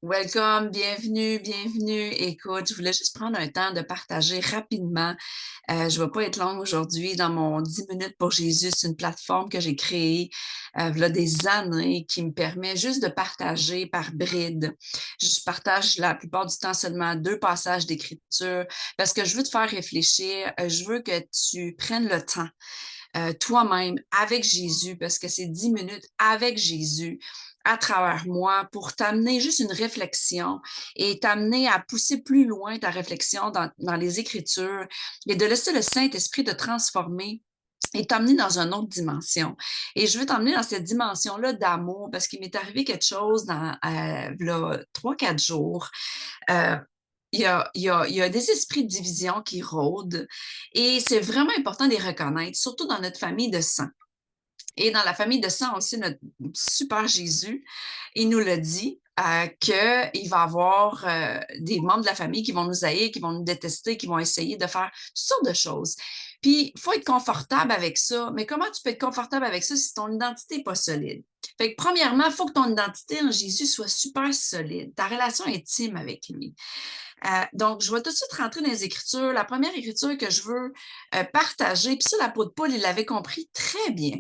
Welcome, bienvenue, bienvenue. Écoute, je voulais juste prendre un temps de partager rapidement. Je ne vais pas être longue aujourd'hui dans mon 10 minutes pour Jésus. C'est une plateforme que j'ai créée v'là des années qui me permet juste de partager par bride. Je partage la plupart du temps seulement 2 passages d'écriture parce que je veux te faire réfléchir. Je veux que tu prennes le temps toi-même avec Jésus, parce que c'est 10 minutes avec Jésus à travers moi pour t'amener juste une réflexion et t'amener à pousser plus loin ta réflexion dans les Écritures et de laisser le Saint-Esprit te transformer et t'emmener dans une autre dimension. Et je veux t'emmener dans cette dimension-là d'amour parce qu'il m'est arrivé quelque chose dans là, 3-4 jours. Euh, il y a des esprits de division qui rôdent et c'est vraiment important de les reconnaître, surtout dans notre famille de sang. Et dans la famille de sang aussi, notre super Jésus, il nous le dit, qu'il va y avoir des membres de la famille qui vont nous haïr, qui vont nous détester, qui vont essayer de faire toutes sortes de choses. Puis, il faut être confortable avec ça. Mais comment tu peux être confortable avec ça si ton identité n'est pas solide? Fait que, premièrement, il faut que ton identité en Jésus soit super solide, ta relation intime avec lui. Donc, je vais tout de suite rentrer dans les Écritures. La première écriture que je veux partager, puis ça, l'apôtre Paul, il l'avait compris très bien.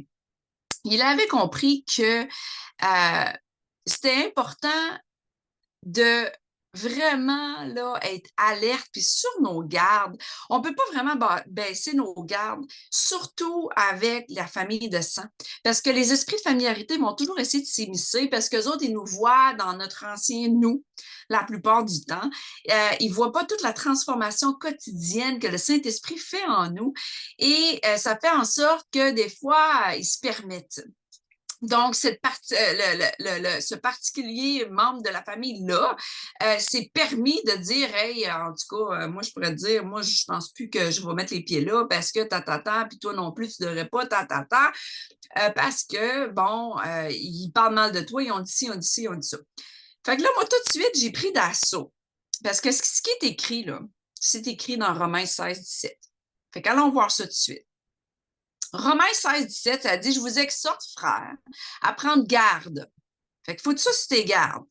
Il avait compris que c'était important de vraiment là, être alerte puis sur nos gardes. On ne peut pas vraiment baisser nos gardes, surtout avec la famille de sang. Parce que les esprits de familiarité vont toujours essayer de s'immiscer parce qu'eux autres, ils nous voient dans notre ancien nous la plupart du temps. Ils ne voient pas toute la transformation quotidienne que le Saint-Esprit fait en nous. Et ça fait en sorte que des fois, ils se permettent. Donc, ce particulier membre de la famille-là s'est permis de dire, hey, en tout cas, moi, je pourrais te dire, moi, je pense plus que je vais mettre les pieds là parce que puis toi non plus, tu devrais pas, parce que, bon, ils parlent mal de toi, ils ont dit ci, ils ont dit ci, ils ont dit ça. Fait que là, moi, tout de suite, j'ai pris d'assaut. Parce que ce qui est écrit, là, c'est écrit dans Romains 16, 17. Fait qu'allons voir ça tout de suite. Romains 16, 17, ça dit, je vous exhorte, frères, à prendre garde. Fait qu'il faut que ça sur tes gardes.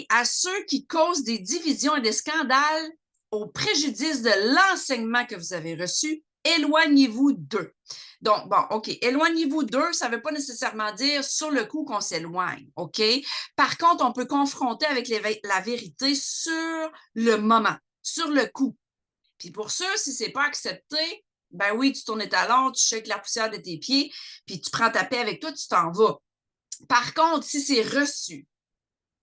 À ceux qui causent des divisions et des scandales au préjudice de l'enseignement que vous avez reçu, éloignez-vous d'eux. Donc, bon, OK, éloignez-vous d'eux, ça ne veut pas nécessairement dire sur le coup qu'on s'éloigne, OK? Par contre, on peut confronter avec la vérité sur le moment, sur le coup. Puis pour ça, si c'est pas accepté, ben oui, tu tournes les talons, tu shakes la poussière de tes pieds, puis tu prends ta paix avec toi, tu t'en vas. Par contre, si c'est reçu,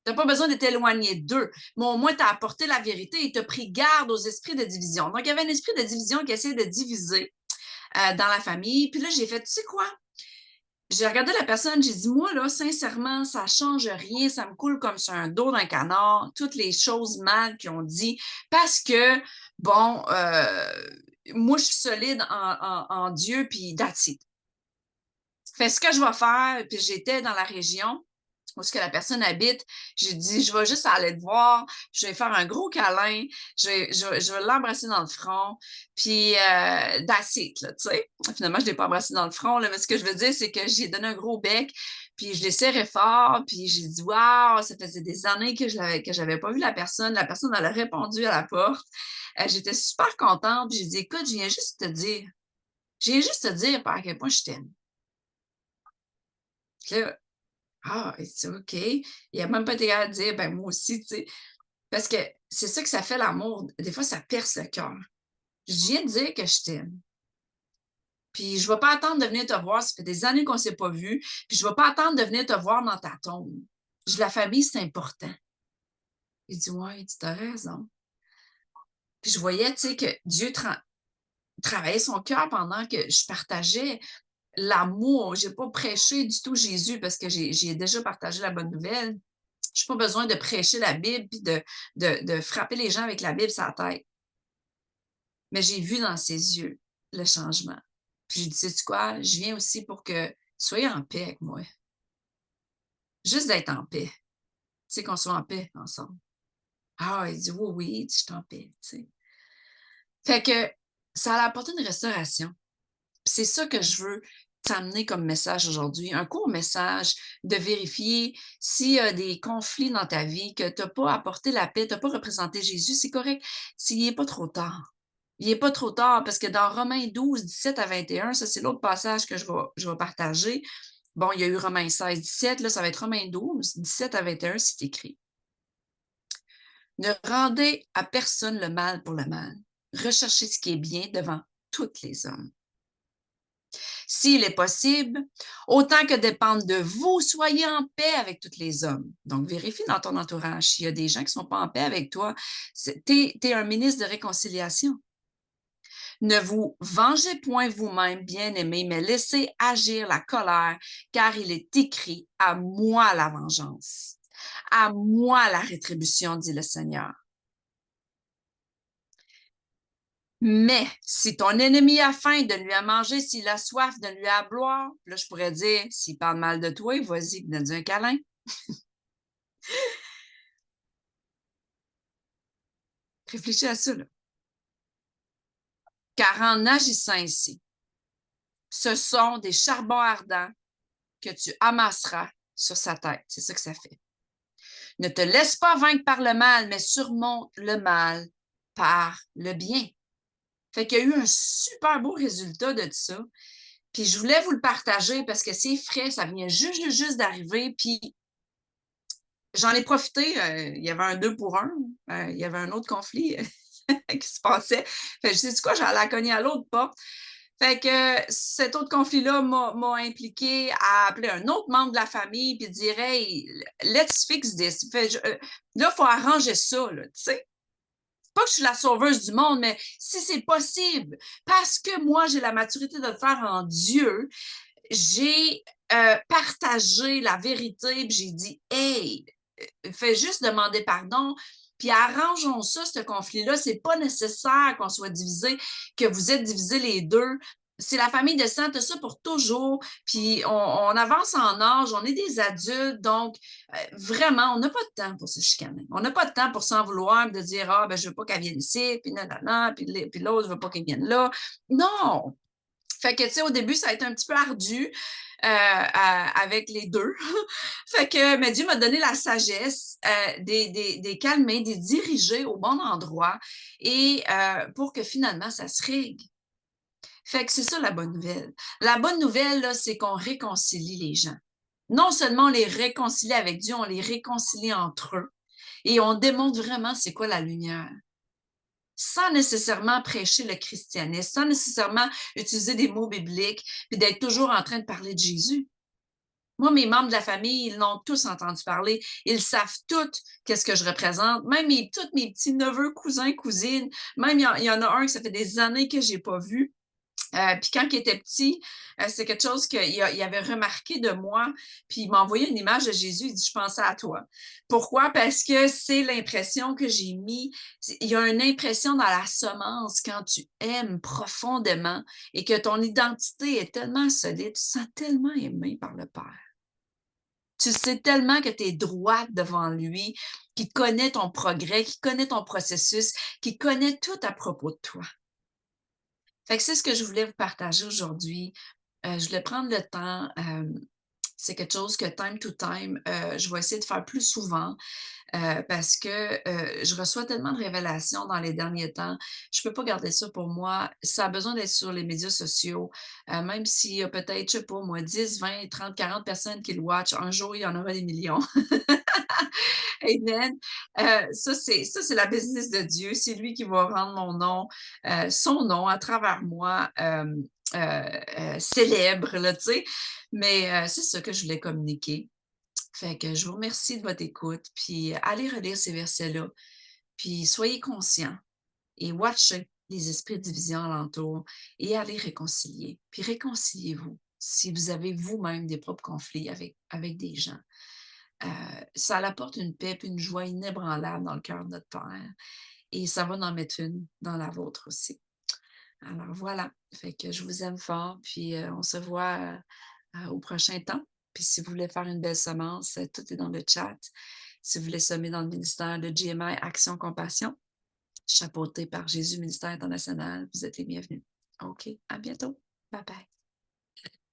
tu n'as pas besoin d'être éloigné d'eux, mais au moins tu as apporté la vérité et tu as pris garde aux esprits de division. Donc, il y avait un esprit de division qui essayait de diviser dans la famille. Puis là, j'ai fait, tu sais quoi? J'ai regardé la personne, j'ai dit, moi, là, sincèrement, ça ne change rien, ça me coule comme sur un dos d'un canard, toutes les choses mal qu'ils ont dit, parce que, bon, moi, je suis solide en Dieu, puis that's it. Fait ce que je vais faire, puis j'étais dans la région où ce que la personne habite, j'ai dit, je vais juste aller te voir, je vais faire un gros câlin, je vais l'embrasser dans le front, puis that's it, là, tu sais. Finalement, je ne l'ai pas embrassé dans le front, là, mais ce que je veux dire, c'est que j'ai donné un gros bec, puis je l'ai serré fort, puis j'ai dit, waouh, ça faisait des années que j'avais pas vu la personne. La personne, elle a répondu à la porte. J'étais super contente, puis j'ai dit, écoute, je viens juste te dire à quel point je t'aime. Puis là, ah, c'est OK. Il a même pas été capable de dire, ben moi aussi, tu sais. Parce que c'est ça que ça fait l'amour. Des fois, ça perce le cœur. Je viens de dire que je t'aime. Puis je ne vais pas attendre de venir te voir. Ça fait des années qu'on ne s'est pas vu. Puis je ne vais pas attendre de venir te voir dans ta tombe. La famille, c'est important. Il dit, ouais, tu as raison. Puis je voyais, tu sais, que Dieu travaillait son cœur pendant que je partageais l'amour. Je n'ai pas prêché du tout Jésus parce que j'ai déjà partagé la bonne nouvelle. Je n'ai pas besoin de prêcher la Bible et de frapper les gens avec la Bible sur la tête. Mais j'ai vu dans ses yeux le changement. Puis j'ai dit, sais-tu quoi? Je viens aussi pour que tu sois en paix avec moi. Juste d'être en paix. Tu sais, qu'on soit en paix ensemble. Ah, il dit, oui, oui, je suis en paix. Tu sais. Fait que ça a apporté une restauration. Puis c'est ça que je veux t'amener comme message aujourd'hui? Un court message de vérifier s'il y a des conflits dans ta vie, que tu as pas apporté la paix, tu as pas représenté Jésus, c'est correct. S'il est pas trop tard. Il est pas trop tard parce que dans Romains 12, 17 à 21, ça c'est l'autre passage que je vais partager. Bon, il y a eu Romains 16, 17, là, ça va être Romains 12, 17 à 21, c'est écrit. Ne rendez à personne le mal pour le mal. Recherchez ce qui est bien devant tous les hommes. S'il est possible, autant que dépende de vous, soyez en paix avec tous les hommes. Donc, vérifie dans ton entourage s'il y a des gens qui ne sont pas en paix avec toi. Tu es un ministre de réconciliation. Ne vous vengez point vous-même, bien-aimés, mais laissez agir la colère, car il est écrit: à moi la vengeance, à moi la rétribution, dit le Seigneur. Mais si ton ennemi a faim, donne-lui à manger. S'il a soif, donne-lui à boire. Là, je pourrais dire, s'il parle mal de toi, vas-y, donne-lui un câlin. Réfléchis à ça, là. Car en agissant ainsi, ce sont des charbons ardents que tu amasseras sur sa tête. C'est ça que ça fait. Ne te laisse pas vaincre par le mal, mais surmonte le mal par le bien. Fait qu'il y a eu un super beau résultat de ça. Puis je voulais vous le partager parce que c'est frais, ça vient juste d'arriver. Puis j'en ai profité. Il y avait un 2 pour 1. Il y avait un autre conflit qui se passait. Fait que je sais quoi, j'allais la cogner à l'autre porte. Fait que cet autre conflit-là m'a impliqué à appeler un autre membre de la famille puis dire: Hey, let's fix this. Là, il faut arranger ça, tu sais. Pas que je suis la sauveuse du monde, mais si c'est possible, parce que moi, j'ai la maturité de le faire en Dieu, j'ai partagé la vérité, puis j'ai dit: Hey, fais juste demander pardon, puis arrangeons ça, ce conflit-là. C'est pas nécessaire qu'on soit divisés, que vous êtes divisés les deux. C'est la famille de sang, tout ça pour toujours. Puis on avance en âge, on est des adultes, donc vraiment, on n'a pas de temps pour se chicaner. On n'a pas de temps pour s'en vouloir, de dire: Ah, ben, je veux pas qu'elle vienne ici, puis nanana, puis l'autre, je veux pas qu'elle vienne là. Non! Fait que, tu sais, au début, ça a été un petit peu ardu avec les deux. Fait que, mais Dieu m'a donné la sagesse des calmer, des diriger au bon endroit et pour que finalement, ça se règle. Fait que c'est ça la bonne nouvelle. La bonne nouvelle, là, c'est qu'on réconcilie les gens. Non seulement on les réconcilie avec Dieu, on les réconcilie entre eux et on démontre vraiment c'est quoi la lumière, sans nécessairement prêcher le christianisme, sans nécessairement utiliser des mots bibliques, puis d'être toujours en train de parler de Jésus. Moi, mes membres de la famille, ils l'ont tous entendu parler. Ils savent tous qu'est-ce que je représente. Même tous mes petits neveux, cousins, cousines. Même, il y en a un que ça fait des années que je n'ai pas vu. Puis quand il était petit, c'est quelque chose qu'il avait remarqué de moi, puis il m'a envoyé une image de Jésus, il dit: je pensais à toi. Pourquoi? Parce que c'est l'impression que j'ai mis. Il y a une impression dans la semence quand tu aimes profondément et que ton identité est tellement solide, tu te sens tellement aimé par le Père. Tu sais tellement que tu es droite devant lui, qu'il connaît ton progrès, qu'il connaît ton processus, qu'il connaît tout à propos de toi. Fait que c'est ce que je voulais vous partager aujourd'hui. Je voulais prendre le temps. C'est quelque chose que time to time, je vais essayer de faire plus souvent parce que je reçois tellement de révélations dans les derniers temps. Je peux pas garder ça pour moi. Ça a besoin d'être sur les médias sociaux. Même s'il y a peut-être, je sais pas moi, 10, 20, 30, 40 personnes qui le watchent, un jour, il y en aura des millions. Amen. Ça, c'est la business de Dieu. C'est lui qui va rendre mon nom, son nom à travers moi célèbre, là, tu sais. Mais c'est ça que je voulais communiquer. Fait que je vous remercie de votre écoute, puis allez relire ces versets-là, puis soyez conscients et watchez les esprits de division alentour et allez réconcilier. Puis réconciliez-vous si vous avez vous-même des propres conflits avec des gens. Ça apporte une paix et une joie inébranlable dans le cœur de notre Père et ça va en mettre une dans la vôtre aussi. Alors voilà, fait que je vous aime fort, puis on se voit au prochain temps. Puis si vous voulez faire une belle semence, tout est dans le chat. Si vous voulez semer dans le ministère de GMI Action Compassion, chapeauté par Jésus Ministère International, vous êtes les bienvenus. OK, à bientôt. Bye bye.